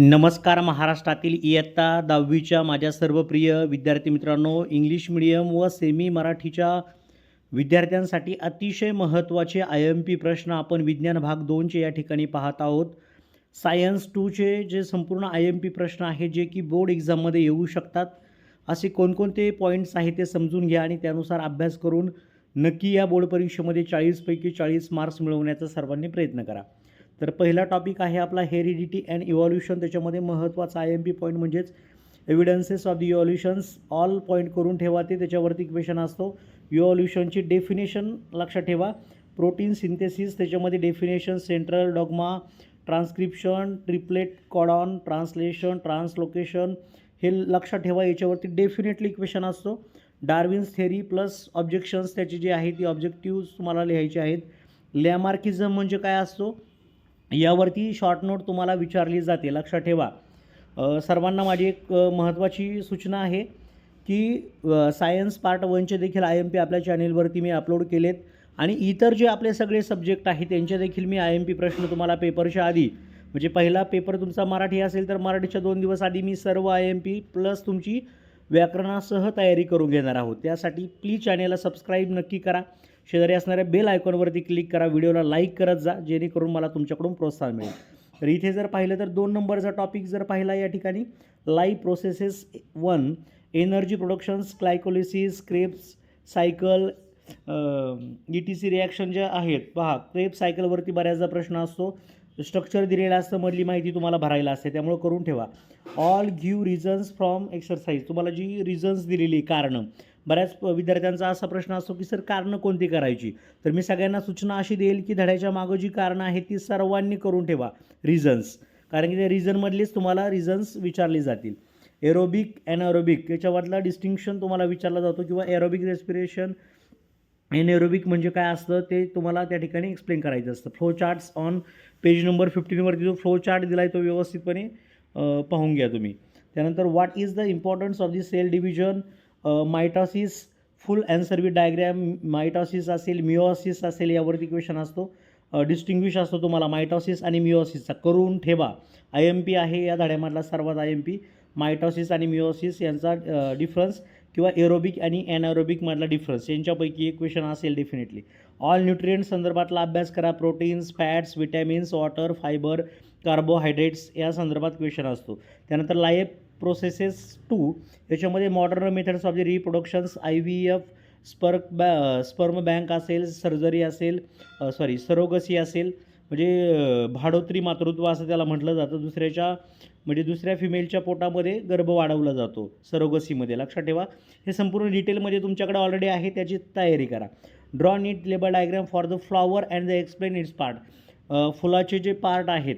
नमस्कार महाराष्ट्रातील इयत्ता 10वीच्या माझ्या सर्व प्रिय विद्यार्थी मित्रांनो, इंग्लिश मीडियम व सेमी मराठीच्या विद्यार्थ्यांसाठी अतिशय महत्त्वाचे IMP प्रश्न आपण विज्ञान भाग 2चे या ठिकाणी पाहत आहोत. सायन्स 2चे जे संपूर्ण IMP प्रश्न आहेत जे की बोर्ड एक्झाममध्ये येऊ शकतात, असे कोणकोणते पॉईंट्स आहेत ते समजून घ्या आणि त्यानुसार अभ्यास करून नक्की या बोर्ड परीक्षेमध्ये 40 पैकी 40 मार्क्स मिळवण्याचा सर्वांनी प्रयत्न करा. तर पहिला टॉपिक आहे आपला हेरिडिटी अँड इव्हॉल्युशन. त्याच्यामध्ये महत्त्वाचा IMP पॉईंट म्हणजेच evidences of the evolutions. All point करून ठेवा, ते त्याच्यावरती क्वेश्चन असतो. इव्हॉल्युशनची डेफिनेशन लक्षात ठेवा. प्रोटीन सिंथेसिस, त्याच्यामध्ये definition, central dogma, transcription, triplet codon, translation, translocation, हे लक्षात ठेवा. याच्यावरती डेफिनेटली क्वेश्चन असतो. डार्विन्स थेरी प्लस ऑब्जेक्शन्स, त्याची जी आहे ती ऑब्जेक्टिव्ह तुम्हाला लिहायचे आहेत. लॅमार्किझम म्हणजे काय असतो, यावरती शॉर्ट नोट तुम्हाला विचारली जाते, लक्षात ठेवा. सर्वांना माझी एक महत्त्वाची सूचना आहे की सायन्स पार्ट 1चे देखील IMP आपल्या चॅनेलवरती मी अपलोड केलेत आणि इतर जे आपले सगळे सब्जेक्ट आहेत त्यांचे देखील मी IMP प्रश्न तुम्हाला पेपरच्या आधी, म्हणजे पहिला पेपर तुमचा मराठी असेल तर मराठीच्या 2 दिवस आधी मी सर्व IMP प्लस तुमची व्याकरणासह तयारी करून घेणार आहोत. त्यासाठी प्लीज चॅनेलला सबस्क्राईब नक्की करा. शेजारी असणाऱ्या बेल आयकॉनवरती क्लिक करा. व्हिडिओला लाईक करत जा, जेणेकरून मला तुमच्याकडून प्रोत्साहन मिळेल. तर इथे जर पाहिलं तर 2 नंबरचा टॉपिक जर पाहिला या ठिकाणी, life processes 1, energy productions, glycolysis, Krebs cycle, ETC reaction जे आहेत पहा. क्रेब्स सायकलवरती बऱ्याचदा प्रश्न असतो. स्ट्रक्चर दिलेलं असतं, मधली माहिती तुम्हाला भरायला असते, त्यामुळे करून ठेवा. All give reasons from exercise, तुम्हाला जी रिझन्स दिलेली कारणं. बऱ्याच विद्यार्थ्यांचा असा प्रश्न असतो की सर कारणं कोणती करायची. तर मी सगळ्यांना सूचना अशी देईल की धड्याच्या मागं जी कारणं आहेत ती सर्वांनी करून ठेवा, रिझन्स, कारण की त्या रिझनमधलीच तुम्हाला रिझन्स विचारली जातील. एरोबिक ॲनएरोबिक याच्यामधला डिस्टिंक्शन तुम्हाला विचारला जातो, किंवा एरोबिक रेस्पिरेशन, एनएरोबिक म्हणजे काय असतं ते तुम्हाला त्या ठिकाणी एक्सप्लेन करायचं असतं. Flow charts on page number 15वरती जो फ्लो चार्ट दिला आहे तो व्यवस्थितपणे पाहून घ्या तुम्ही. त्यानंतर what is the importance of the cell division, mitosis, full answer with diagram. Mitosis असेल, मिओसिस असेल, यावरती क्वेश्चन असतो. डिस्टिंग्विश असतो तुम्हाला मायटॉसिस आणि मिओसिसचा, करून ठेवा. IMP आहे या धड्यामधला सर्वात IMP. मायटॉसिस आणि मिओसिस यांचा डिफरन्स, किंवा एरोबिक आणि ॲनएरोबिकमधला डिफरन्स, यांच्यापैकी एक क्वेश्चन असेल डेफिनेटली. ऑल न्यूट्रिएंट संदर्भातला अभ्यास करा. Proteins, fats, vitamins, water, fibre, carbohydrates या संदर्भात क्वेश्चन असतो. त्यानंतर लाईफ प्रोसेसेस 2, याच्यामध्ये modern methods of the reproductions, IVF, sperm bank असेल, सर्जरी असेल, सरोगसी असेल, म्हणजे भाडोत्री मातृत्व असं त्याला म्हटलं जातं. दुसऱ्या फिमेलच्या पोटामध्ये गर्भ वाढवला जातो सरोगसीमध्ये, लक्षात ठेवा. हे संपूर्ण डिटेलमध्ये तुमच्याकडे ऑलरेडी आहे, त्याची तयारी करा. Draw NEET label diagram for the flower and the explain it's part. फुलाचे जे पार्ट आहेत,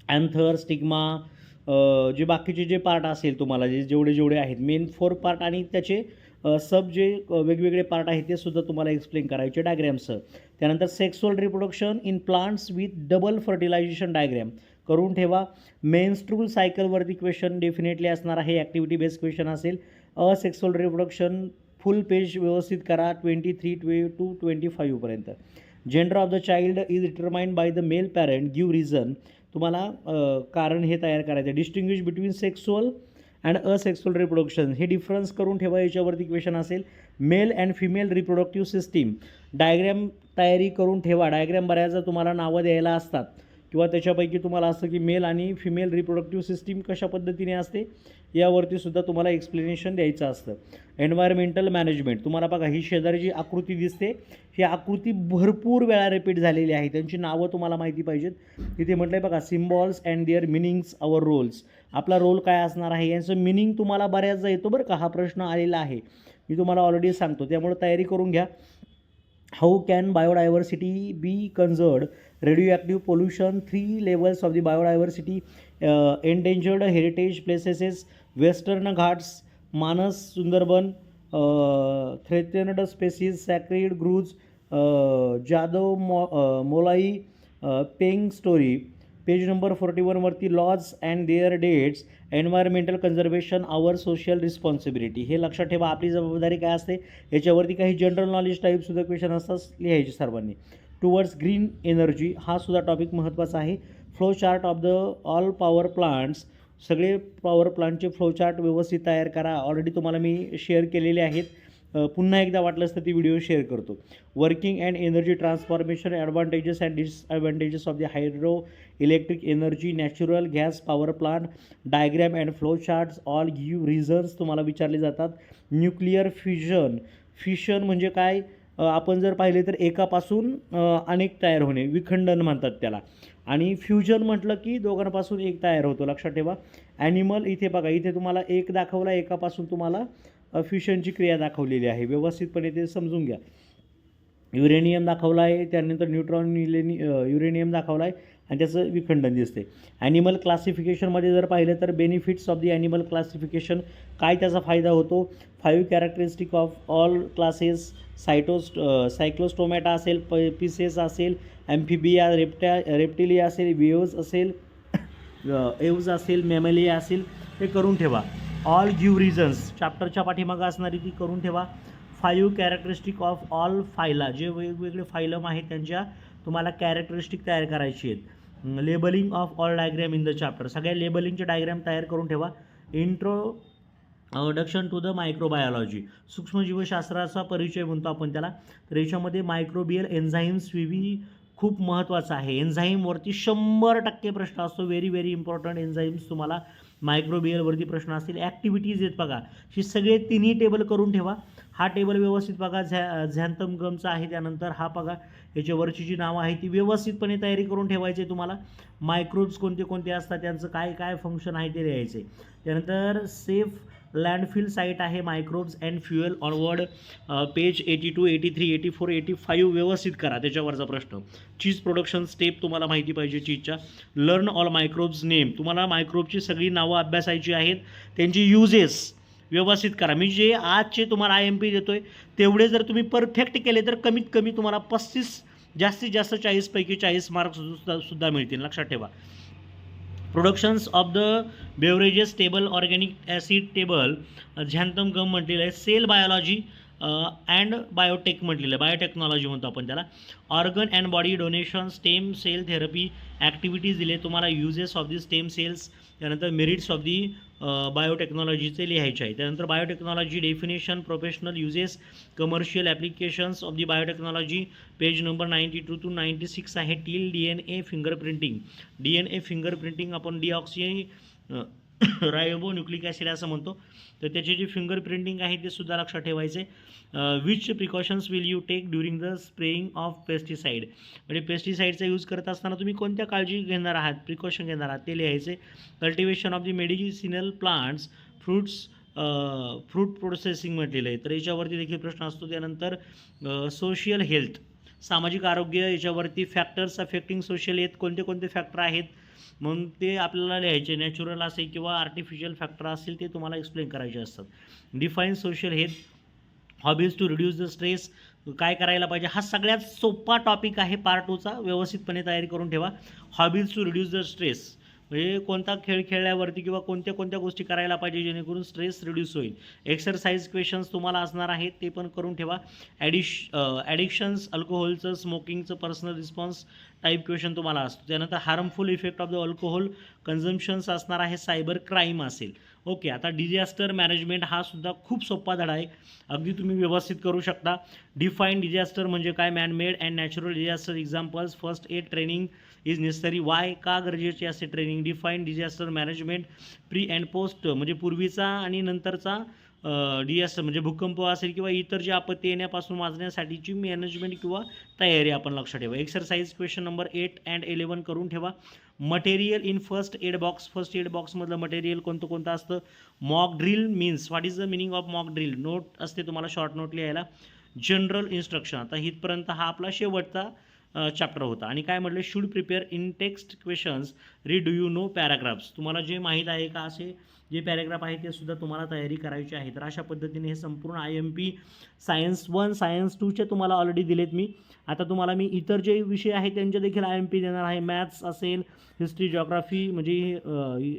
अँथर, स्टिग्मा, जे बाकीचे जे पार्ट असेल तुम्हाला जेवढे आहेत, मेन 4 पार्ट आणि त्याचे सब जे वेगवेगळे पार्ट आहेत ते सुद्धा तुम्हाला एक्सप्लेन करायचे डायग्रॅमसह. त्यानंतर sexual reproduction in plants with double fertilisation diagram करून ठेवा. मेन्स्ट्रुअल सायकलवरती क्वेश्चन डेफिनेटली असणार आहे, ॲक्टिव्हिटी बेस्ड क्वेश्चन असेल. सेक्सुअल रिप्रोडक्शन फुल पेज व्यवस्थित करा, 23 to 25पर्यंत. Gender of the child is determined by the male parent, give reason, तुम्हाला कारण हे तयार करायचं आहे. Distinguish between sexual and asexual reproduction, हे डिफरन्स करून ठेवा, याच्यावरती क्वेश्चन असेल. Male and female reproductive system, diagram तयारी करून ठेवा. डायग्रॅम बऱ्याचदा तुम्हाला नावं द्यायला असतात, किंवा त्याच्यापैकी तुम्हाला असतं की मेल आणि फिमेल रिप्रोडक्टिव्ह सिस्टीम कशा पद्धतीने असते यावरती सुद्धा तुम्हाला एक्सप्लेनेशन द्यायचं असतं. एन्व्हायरमेंटल मॅनेजमेंट, तुम्हाला बघा ही शेजारी जी आकृती दिसते, ही आकृती भरपूर वेळा रिपीट झालेली आहे, त्यांची नावं तुम्हाला माहिती पाहिजेत. तिथे म्हटलं आहे बघा, symbols and their meanings, our roles, आपला रोल काय असणार आहे यांचं मिनिंग तुम्हाला बऱ्याचदा येतो बरं का. हा प्रश्न आलेला आहे, मी तुम्हाला ऑलरेडी सांगतो, त्यामुळे तयारी करून घ्या. How can biodiversity be conserved, radio pollution, 3 levels of the biodiversity, endangered heritage placeses, western Ghats, Manas Sundarban, threatened species, sacred groves, Jadav Molai, Payeng story. Page number 41वरती laws and their dates, environmental conservation, our social responsibility. हे लक्षात ठेवा, आपली जबाबदारी काय असते. याच्यावरती काही जनरल नॉलेज टाईपसुद्धा क्वेश्चन असतात, लिहायचे सर्वांनी. टुवर्ड्स ग्रीन एनर्जी, हा सुद्धा टॉपिक महत्त्वाचा आहे. Flow chart of the all power plants, सगळे पॉवर प्लांटचे फ्लो चार्ट व्यवस्थित तयार करा. ऑलरेडी तुम्हाला मी शेअर केलेले आहेत. पुन्हा एकदा वाटलंच तर ती व्हिडिओ शेअर करतो. Working and energy transformation, advantages and disadvantages of the hydro electric energy, natural gas power plant, diagram and flow charts, all give reasons तुम्हाला विचारले जातात. न्यूक्लिअर फ्युजन, फिशन म्हणजे काय, आपण जर पाहिले तर एकापासून अनेक तयार होणे, विखंडन म्हणतात त्याला. आणि फ्युजन म्हटलं की दोघांपासून एक तयार होतो, लक्षात ठेवा. ॲनिमल, इथे बघा, इथे तुम्हाला एक दाखवला, एकापासून तुम्हाला फ्युशनची क्रिया दाखवलेली आहे. व्यवस्थितपणे ते समजून घ्या. युरेनियम दाखवला आहे, त्यानंतर न्यूट्रॉन युरेनियम दाखवला आहे आणि त्याचं विखंडन दिसते. ॲनिमल क्लासिफिकेशनमध्ये जर पाहिलं तर benefits of the animal classification, काय त्याचा फायदा होतो. 5 कॅरेक्टरिस्टिक ऑफ ऑल क्लासेस, सायक्लोस्टोमॅटा असेल, पिसेस असेल, ॲम्फिबिया, रेप्टिलिया असेल, वेव्ज असेल, एव्ज असेल, मॅमेलिया असेल, हे करून ठेवा. ऑल गिव्ह रिझन्स, चॅप्टरच्या पाठीमागं असणारी ती करून ठेवा. 5 कॅरेक्टरिस्टिक ऑफ ऑल फायला, जे वेगवेगळे फायलम आहेत त्यांच्या तुम्हाला कॅरेक्टरिस्टिक तयार करायची आहेत. Labelling of all diagram in the chapter, सगळ्या लेबलिंगचे डायग्रॅम तयार करून ठेवा. इंट्रोडक्शन टू द मायक्रोबायोलॉजी, सूक्ष्मजीवशास्त्राचा परिचय म्हणतो आपण त्याला. तर याच्यामध्ये मायक्रोबियल एन्झाईम्स खूप महत्त्वाचं आहे. एन्झाईमवरती 100% प्रश्न असतो. व्हेरी व्हेरी इम्पॉर्टंट एन्झाईम्स तुम्हाला मायक्रोबियलवरती प्रश्न असतील. ॲक्टिव्हिटीज आहेत बघा, ही सगळे तिन्ही टेबल करून ठेवा. हा टेबल व्यवस्थित बघा, झॅन्थम गमचा आहे. त्यानंतर हा बघा, याच्यावरची जी नावं आहे ती व्यवस्थितपणे तयारी करून ठेवायची आहे तुम्हाला. मायक्रोब्स कोणते कोणते असतात, त्यांचं काय काय फंक्शन आहे ते लिहायचं आहे. त्यानंतर सेफ लँडफिल साईट आहे, microbes and fuel onward, page 82, 83, 84, 85 व्यवस्थित करा त्याच्यावरचा प्रश्न. चीज प्रोडक्शन स्टेप तुम्हाला माहिती पाहिजे चीजच्या. लर्न ऑल मायक्रोब्स नेम, तुम्हाला मायक्रोबची सगळी नावं अभ्यासायची आहेत, त्यांची युजेस व्यवस्थित करा. मी जे आजचे तुम्हाला IMP देतोय तेवढे जर तुम्ही परफेक्ट केले तर कमीत कमी तुम्हाला 35, जास्तीत जास्त 40 पैकी 40 मार्क्स सुद्धा मिळतील, लक्षात ठेवा. Productions of the beverages table, organic acid table, xanthan gum म्हटलेलं आहे. सेल बायोलॉजी अँड बायोटेक म्हटलेलं आहे, बायोटेक्नॉलॉजी म्हणतो आपण त्याला. Organ and body donation, stem cell therapy, activities दिले तुम्हाला. Uses of the stem cells, त्यानंतर मेरिट्स ऑफ दी बायोटेक्नॉलॉजीचे लिहायचे आहे. त्यानंतर biotechnology definition, professional uses, commercial applications of the biotechnology, page number 92 to 96 आहे. Till DNA fingerprinting, DNA fingerprinting आपण deoxyribonucleic acid असं म्हणतो. तर त्याचे जे फिंगर प्रिंटिंग आहे ते सुद्धा लक्षात ठेवायचे. Which precautions will you take during the spraying of pesticide, म्हणजे पेस्टिसाईडचा यूज करत असताना तुम्ही कोणत्या काळजी घेणार आहात, प्रिकॉशन घेणार आहात ते लिहायचे. Cultivation of the medicinal plants, fruit processing म्हटलेलं आहे, तर याच्यावरती देखील प्रश्न असतो. त्यानंतर सोशियल हेल्थ, सामाजिक आरोग्य, याच्यावरती फॅक्टर्स अफेक्टिंग सोशल हेल्थ, कोणते कोणते फॅक्टर आहेत मग ते आपल्याला लिहायचे. नॅचरल असेल किंवा आर्टिफिशियल फॅक्टर असेल ते तुम्हाला एक्सप्लेन करायचे असतात. Define social health, hobbies to reduce the stress, काय करायला पाहिजे. हा सगळ्यात सोपा टॉपिक आहे पार्ट 2चा, व्यवस्थितपणे तयारी करून ठेवा. Hobbies to reduce the stress, म्हणजे कोणता खेळ खेळल्यावरती किंवा कोणत्या कोणत्या गोष्टी करायला पाहिजे जेणेकरून स्ट्रेस रिड्यूस होईल. एक्सरसाइज क्वेश्चन्स तुम्हाला असणार आहेत ते पण करून ठेवा. ॲडिक्शन्स, अल्कोहोलचं, स्मोकिंगचं पर्सनल रिस्पॉन्स टाईप क्वेश्चन तुम्हाला असतो. त्यानंतर harmful effect of the alcohol consumptions असणार आहे. सायबर क्राईम असेल. ओके, आता डिझास्टर मॅनेजमेंट हा सुद्धा खूप सोपा धडा आहे, अगदी तुम्ही व्यवस्थित करू शकता. डिफाईन डिझास्टर म्हणजे काय, man-made and natural disaster examples, first aid training is necessary, Y, का गरजेचे असे training. Define disaster management, pre and post म्हणजे पूर्वीचा आणि नंतरचा डिझास्टर म्हणजे भूकंप असेल किंवा इतर जे आपत्ती येण्यापासून वाचण्यासाठीची मॅनेजमेंट किंवा तयारी आपण लक्षात ठेवा. एक्सरसाइज क्वेश्चन नंबर 8 and 11 करून ठेवा. Material in first aid box, first aid बॉक्समधलं मटेरियल कोणतं कोणतं असतं. Mock drill means, what is the meaning of mock drill, note असते तुम्हाला शॉर्ट नोट लिहायला. जनरल इन्स्ट्रक्शन, आता इथपर्यंत हा आपला शेवटचा चॅप्टर होता. आणि काय म्हटलं, should prepare in text questions, read do you know paragraphs, तुम्हाला जे माहीत आहे का असे जे पॅराग्राफ आहे ते सुद्धा तुम्हाला तयारी करायची आहे. तर अशा पद्धतीने हे संपूर्ण IMP सायन्स 1 सायन्स 2चे तुम्हाला ऑलरेडी दिलेत मी. आता तुम्हाला मी इतर जे विषय आहेत त्यांचे देखील IMP देणार आहे. मॅथ्स असेल, हिस्ट्री, जॉग्राफी म्हणजे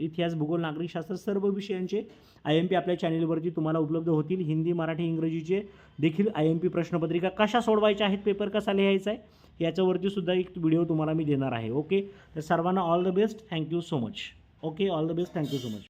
इतिहास, भूगोल, नागरिकशास्त्र, सर्व विषयांचे IMP आपल्या चॅनेलवरती तुम्हाला उपलब्ध होतील. हिंदी, मराठी, इंग्रजीचे देखील IMP प्रश्नपत्रिका कशा सोडवायच्या आहेत, पेपर कसा लिहायचा आहे याच्यावरती सुद्धा एक व्हिडिओ तुम्हाला मी देणार आहे. ओके, तर सर्वांना all the best. Thank you so much. Okay, all the best. Thank you so much.